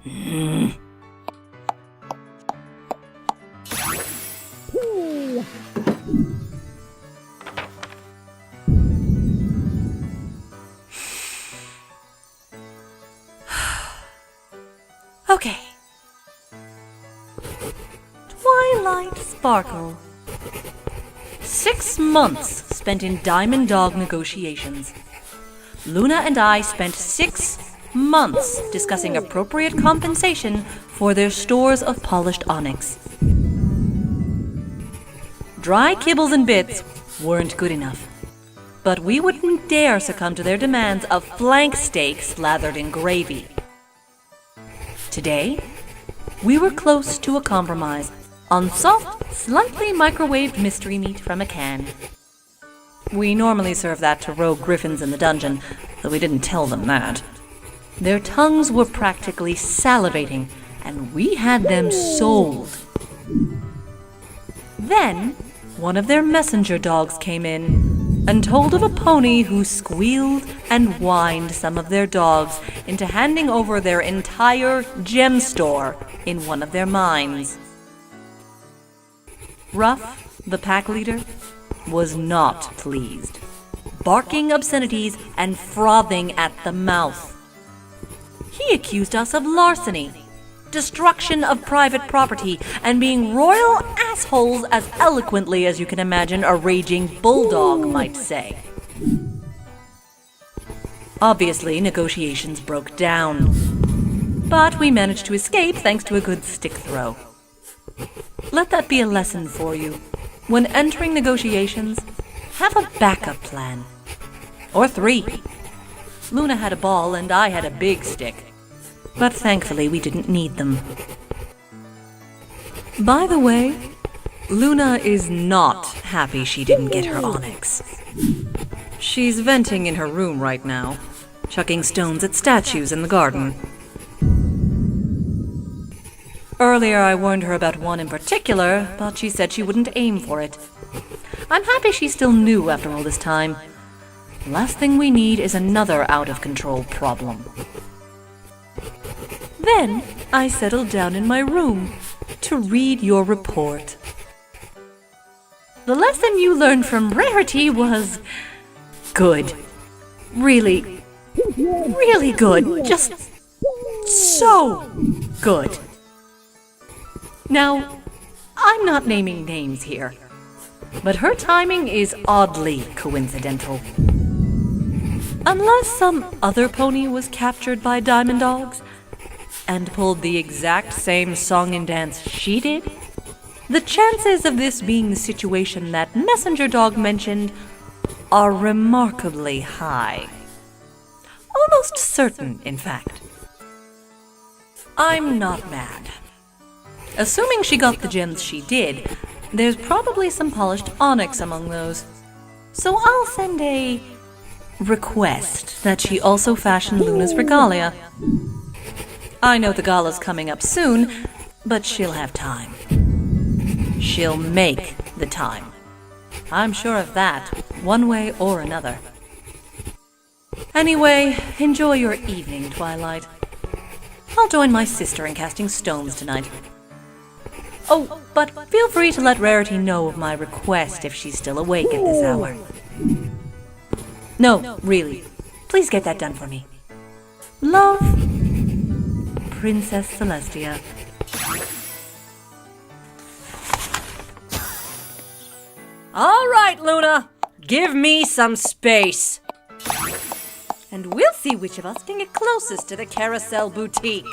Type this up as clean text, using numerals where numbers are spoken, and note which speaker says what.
Speaker 1: Okay. Twilight Sparkle. 6 months spent in Diamond Dog negotiations. Luna and I spent 6 months discussing appropriate compensation for their stores of polished onyx. Dry kibbles and bits weren't good enough, but we wouldn't dare succumb to their demands of flank steak slathered in gravy. Today, we were close to a compromise on soft, slightly microwaved mystery meat from a can. We normally serve that to rogue griffins in the dungeon, though we didn't tell them that. Their tongues were practically salivating, and we had them sold. Then, one of their messenger dogs came in and told of a pony who squealed and whined some of their dogs into handing over their entire gem store in one of their mines. Ruff, the pack leader, was not pleased, barking obscenities and frothing at the mouth. He accused us of larceny, destruction of private property, and being royal assholes as eloquently as you can imagine a raging bulldog might say. Obviously, negotiations broke down, but we managed to escape thanks to a good stick throw. Let that be a lesson for you. When entering negotiations, have a backup plan. Or 3. Luna had a ball and I had a big stick, but thankfully we didn't need them. By the way, Luna is not happy she didn't get her onyx. She's venting in her room right now, chucking stones at statues in the garden. Earlier I warned her about one in particular, but she said she wouldn't aim for it. I'm happy she's still new after all this time. Last thing we need is another out-of-control problem. Then I settled down in my room to read your report. The lesson you learned from Rarity was good. Really, really good. Just so good. Now, I'm not naming names here, but her timing is oddly coincidental. Unless some other pony was captured by diamond dogs and pulled the exact same song and dance she did, the chances of this being the situation that messenger dog mentioned are remarkably high. Almost certain, in fact. I'm not mad. Assuming she got the gems she did, there's probably some polished onyx among those. So I'll send a request that she also fashion Luna's regalia. I know the gala's coming up soon, but she'll have time. She'll make the time. I'm sure of that, one way or another. Anyway, enjoy your evening, Twilight. I'll join my sister in casting stones tonight. Oh, but feel free to let Rarity know of my request if she's still awake at this hour. No, really. Please get that done for me. Love, Princess Celestia. All right, Luna. Give me some space. And we'll see which of us can get closest to the Carousel Boutique.